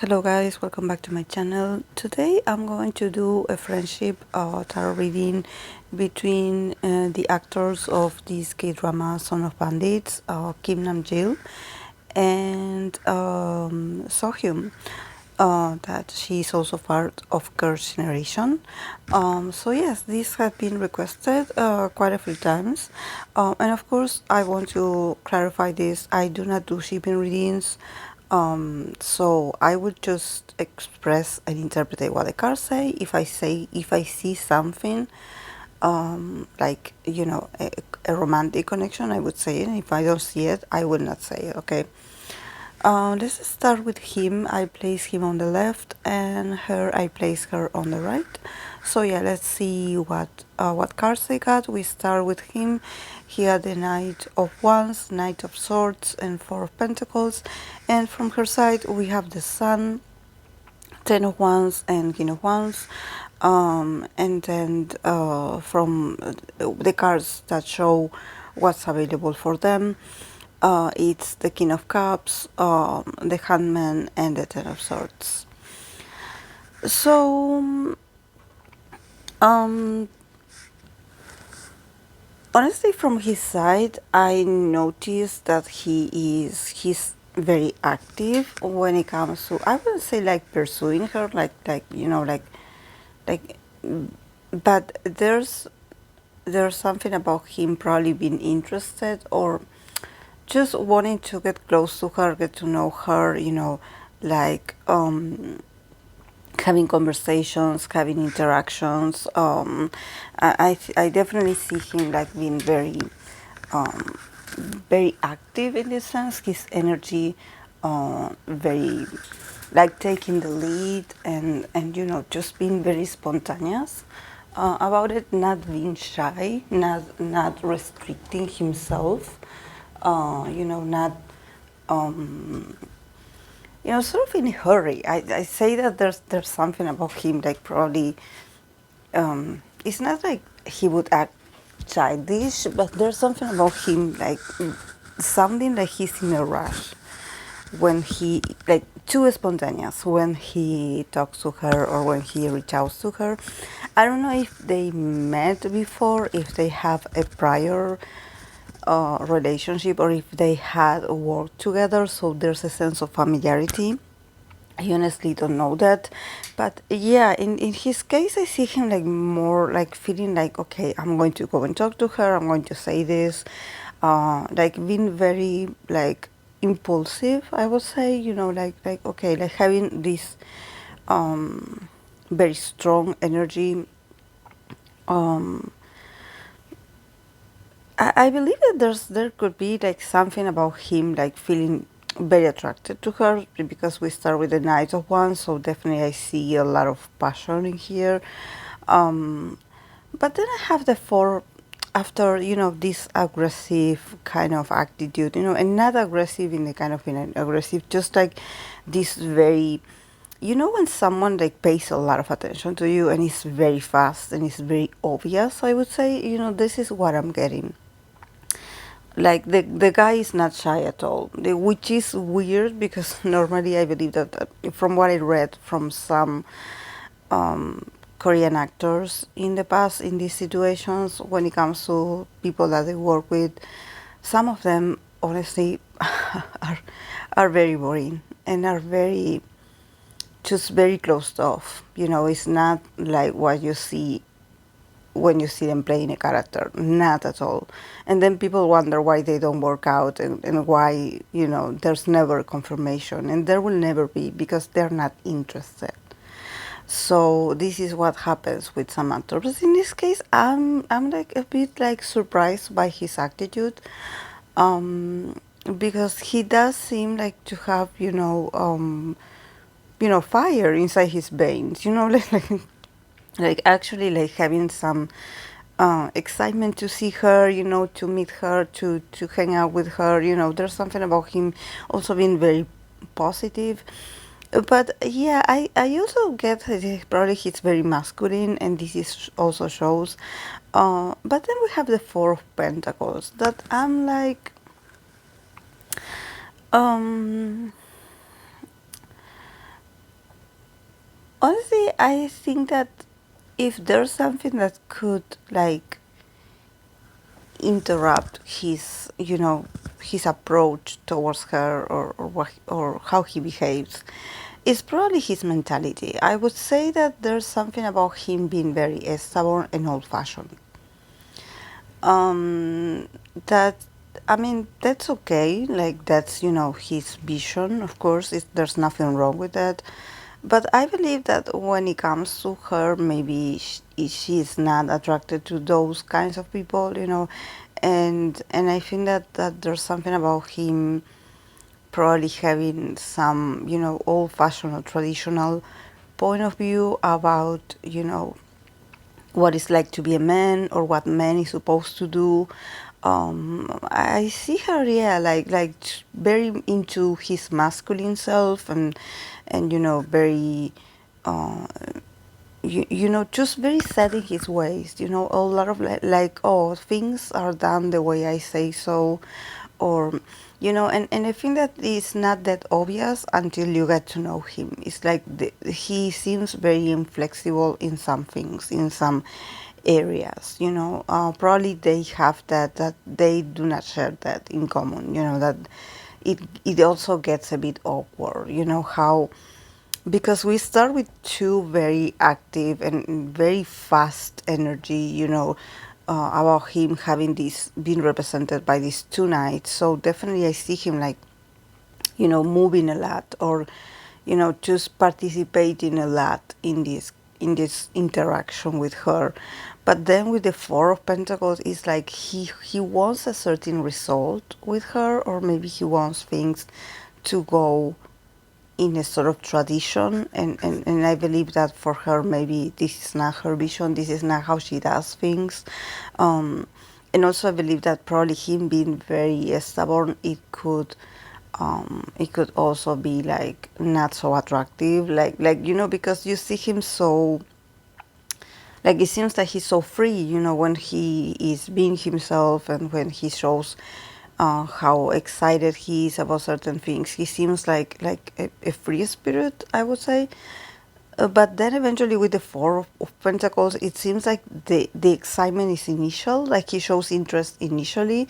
Hello guys, welcome back to my channel. Today I'm going to do a friendship tarot reading between the actors of this K-drama Son of Bandits, Kim NamGil and Seohyun. That she's also part of Girls' Generation. So yes, these have been requested quite a few times, and of course I want to clarify this. I do not do shipping readings. So I would just express and interpret what the cards say. If I see something like a romantic connection, I would say it. If I don't see it, I will not say it. Okay. Let's start with him. I place him on the left, and her I place her on the right. So yeah, let's see what cards they got. We start with him. He had the Knight of Wands, Knight of Swords, and Four of Pentacles. And from her side, we have the Sun, Ten of Wands, and King of Wands. And then from the cards that show what's available for them, it's the King of Cups, the Handman, and the Ten of Swords. So, honestly, from his side, I noticed that he's very active when it comes to, I wouldn't say like pursuing her, like, but there's something about him probably being interested or just wanting to get close to her, get to know her, like having conversations, having interactions. I definitely see him like being um, very active in this sense. His energy, very like taking the lead and just being very spontaneous about it, not being shy, not restricting himself, not sort of in a hurry. I say that there's something about him like probably it's not like he would act childish, but there's something about him like something like he's in a rush when he like too spontaneous when he talks to her or when he reaches out to her. I don't know if they met before, if they have a prior relationship, or if they had worked together, so there's a sense of familiarity. I honestly don't know that, but yeah, in his case, I see him like more like feeling like, okay, I'm going to go and talk to her. I'm going to say this, like being very like impulsive. I would say, like okay, like having this very strong energy. Um, I believe that there could be like something about him like feeling very attracted to her, because we start with the Knight of Wands, so definitely I see a lot of passion in here. But then I have the Four, after this aggressive kind of attitude, and not aggressive in the kind of aggressive, just like this very, when someone like pays a lot of attention to you and it's very fast and it's very obvious, I would say, this is what I'm getting. Like the guy is not shy at all, which is weird, because normally I believe that from what I read from some Korean actors in the past in these situations, when it comes to people that they work with, some of them honestly are very boring and are very just very closed off. It's not like what you see when you see them playing a character, not at all. And then people wonder why they don't work out, and why there's never confirmation, and there will never be, because they're not interested. So this is what happens with some actors. But in this case, I'm like a bit like surprised by his attitude, because he does seem like to have fire inside his veins, like actually like having some excitement to see her, to meet her, to hang out with her. There's something about him also being very positive. But yeah, I also get that probably he's very masculine, and this is also shows. But then we have the Four of Pentacles, that I'm like, um, Honestly, I think that if there's something that could like interrupt his, his approach towards her, or how he behaves, it's probably his mentality. I would say that there's something about him being very stubborn and old-fashioned. Um, that I mean, that's okay. Like that's his vision. Of course, there's nothing wrong with that. But I believe that when it comes to her, maybe she is not attracted to those kinds of people, and I think that there's something about him probably having some, old-fashioned or traditional point of view about, what it's like to be a man or what man is supposed to do. I see her, yeah, like very into his masculine self, and very, uh, just very set in his ways. A lot of like, oh, things are done the way I say so, or and I think that it's not that obvious until you get to know him. It's like he seems very inflexible in some things, in some areas. Probably they have that they do not share that in common. That it also gets a bit awkward. How, because we start with two very active and very fast energy, about him having this being represented by these two knights. So definitely I see him like, moving a lot, or, just participating a lot in this interaction with her. But then with the Four of Pentacles, it's like he wants a certain result with her, or maybe he wants things to go in a sort of tradition, and I believe that for her maybe this is not her vision, this is not how she does things. um, and also I believe that probably him being very stubborn, it could also be like not so attractive, like because you see him so, like it seems that he's so free, when he is being himself, and when he shows how excited he is about certain things. He seems like a free spirit, I would say. But then eventually with the Four of Pentacles, it seems like the excitement is initial, like he shows interest initially.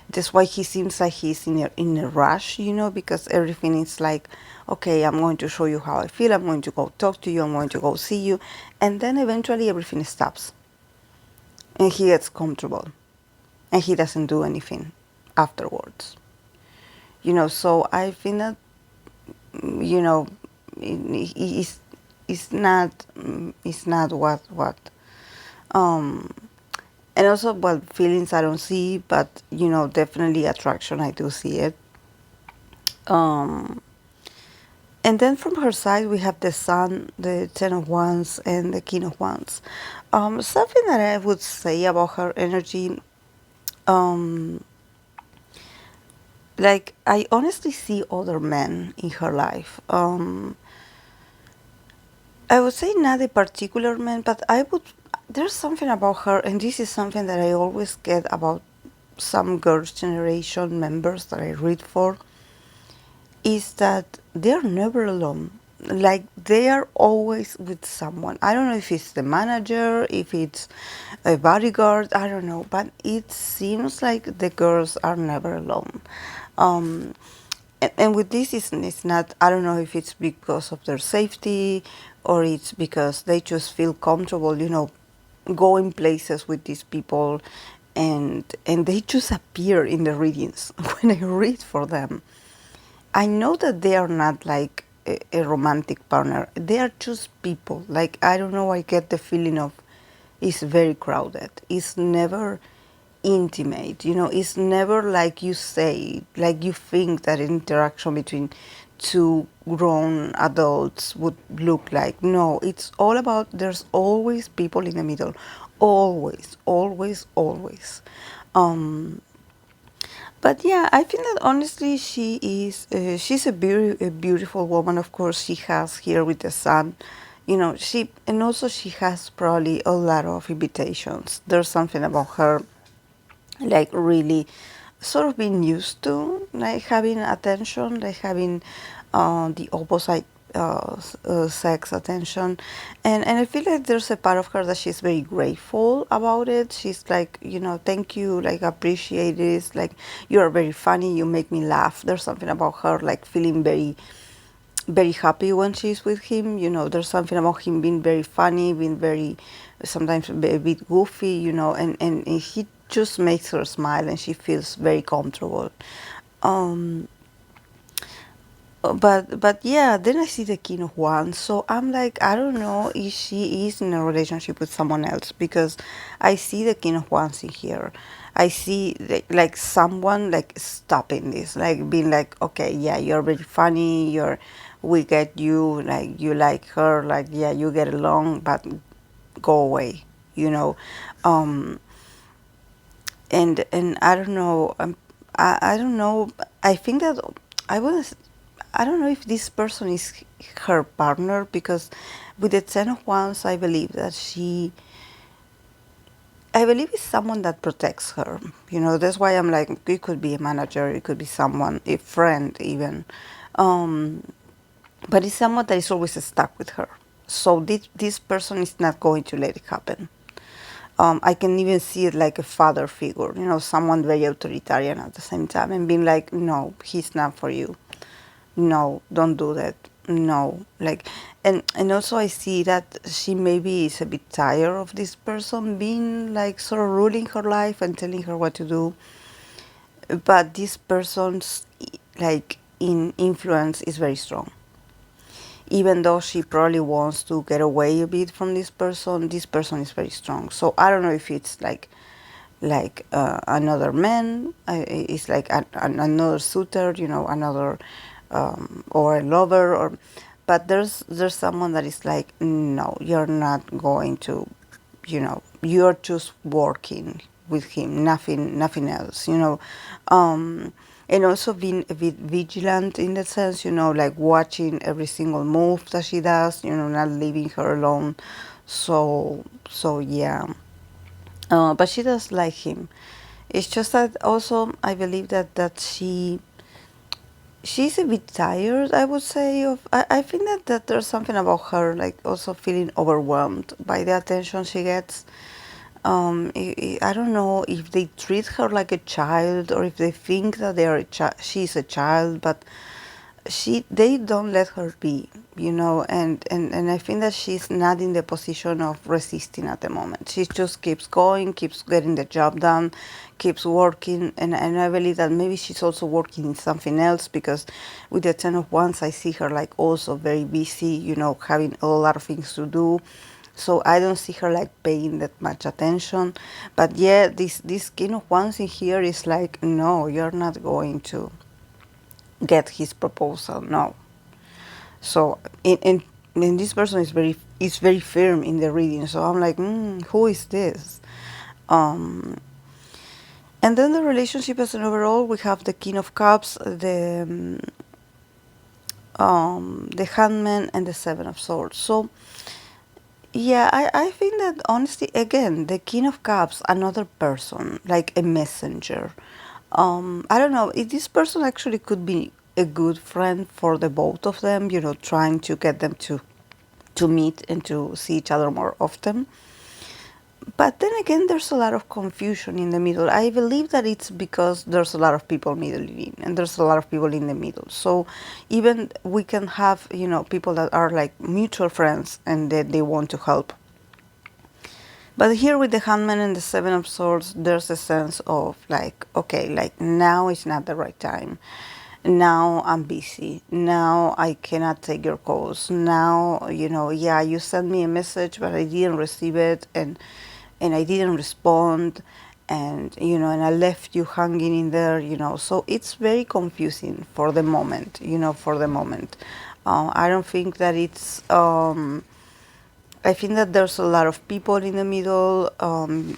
That's why he seems like he's in a rush, because everything is like, okay, I'm going to show you how I feel, I'm going to go talk to you, I'm going to go see you. And then eventually everything stops. And he gets comfortable. And he doesn't do anything afterwards. So I think that, you know, it's not what um and also, well, feelings I don't see, but definitely attraction I do see it. um and then from her side we have the Sun, the Ten of Wands, and the King of Wands. Something that I would say about her energy, um like I honestly see other men in her life. I would say not a particular man, but there's something about her, and this is something that I always get about some girls' generation members that I read for, is that they're never alone. Like they are always with someone. I don't know if it's the manager, if it's a bodyguard, I don't know, but it seems like the girls are never alone. Um, and with this, it's not, I don't know if it's because of their safety, or it's because they just feel comfortable, going places with these people, and they just appear in the readings when I read for them. I know that they are not like a romantic partner. They are just people. Like, I don't know, I get the feeling of it's very crowded. It's never intimate, it's never like you say, like you think that interaction between two grown adults would look like. No, it's all about, there's always people in the middle. Always, always, always. Um, but yeah, I think that honestly she's a beautiful woman. Of course, she has here with the Sun, and also she has probably a lot of invitations. There's something about her, like really sort of being used to like having attention, like having the opposite sex attention, and I feel like there's a part of her that she's very grateful about it. She's like, thank you, like appreciate this, like you are very funny, you make me laugh. There's something about her like feeling very very happy when she's with him. There's something about him being very funny, being very sometimes a bit goofy, and he just makes her smile and she feels very comfortable. Um, but yeah, then I see the King of Wands, so I'm like, I don't know if she is in a relationship with someone else, because I see the King of Wands in here. I see like someone like stopping this, like being like, okay, yeah, you're very funny, we get you, like you like her, like yeah, you get along, but go away, you know. Um, and I don't know. I don't know. I think that I was. I don't know if this person is her partner, because with the Ten of Wands, I believe that she. I believe it's someone that protects her. That's why I'm like, it could be a manager, it could be someone, a friend even. Um, but it's someone that is always stuck with her. So this person is not going to let it happen. I can even see it like a father figure, someone very authoritarian at the same time, and being like, no, he's not for you. No, don't do that. No, like, and also I see that she maybe is a bit tired of this person being like sort of ruling her life and telling her what to do. But this person's like in influence is very strong. Even though she probably wants to get away a bit from this person is very strong. So I don't know if it's like another man, it's like another suitor, another or a lover, but there's someone that is like, no, you're not going to, you're just working with him, nothing else, and also being a bit vigilant in that sense, like watching every single move that she does, not leaving her alone. So yeah. But she does like him. It's just that also I believe that she's a bit tired, I would say. I think that there's something about her like also feeling overwhelmed by the attention she gets. I don't know if they treat her like a child, or if they think that she's a child, but they don't let her be, and I think that she's not in the position of resisting at the moment. She just keeps going, keeps getting the job done, keeps working, and I believe that maybe she's also working in something else, because with the Ten of Wands I see her like also very busy, having a lot of things to do. So I don't see her like paying that much attention. But yeah, this King of Wands in here is like, no, you're not going to get his proposal. No. So and this person is very firm in the reading. So I'm like, who is this? Um, and then the relationship as an overall, we have the King of Cups, the Handman, and the Seven of Swords. So yeah, I think that honestly, again, the King of Cups, another person, like a messenger. I don't know, if this person actually could be a good friend for the both of them, trying to get them to meet and to see each other more often. But then again, there's a lot of confusion in the middle. I believe that it's because there's a lot of people middling in, and there's a lot of people in the middle. So even we can have, people that are like mutual friends and that they want to help. But here with the Handman and the Seven of Swords, there's a sense of like, okay, like now is not the right time. Now I'm busy. Now I cannot take your calls. Now, yeah, you sent me a message, but I didn't receive it, and I didn't respond, and and I left you hanging in there, So it's very confusing for the moment, for the moment. I don't think that it's. I think that there's a lot of people in the middle.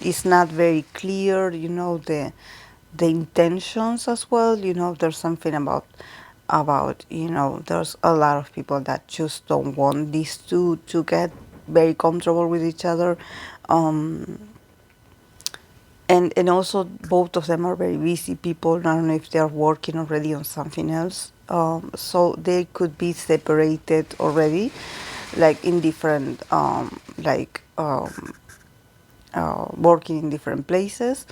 It's not very clear, the intentions as well. There's something about there's a lot of people that just don't want these two to get very comfortable with each other. Um, and also both of them are very busy people. I don't know if they are working already on something else, so they could be separated already, like in different working in different places.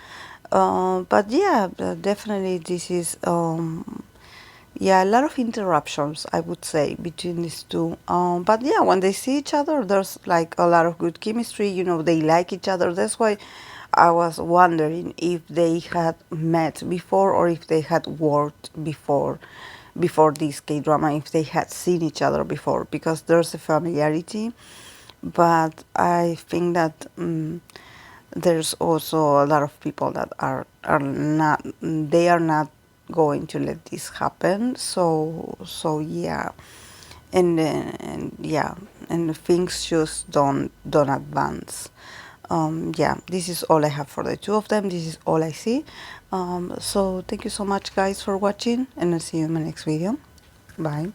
But yeah, definitely this is yeah, a lot of interruptions, I would say, between these two. But yeah, when they see each other, there's like a lot of good chemistry. You know, they like each other. That's why I was wondering if they had met before or if they had worked before this K-drama, if they had seen each other before, because there's a familiarity. But I think that there's also a lot of people that are not, they are not going to let this happen. So yeah, and yeah, and things just don't advance. Yeah, this is all I have for the two of them. This is all I see. So thank you so much, guys, for watching, and I'll see you in my next video. Bye.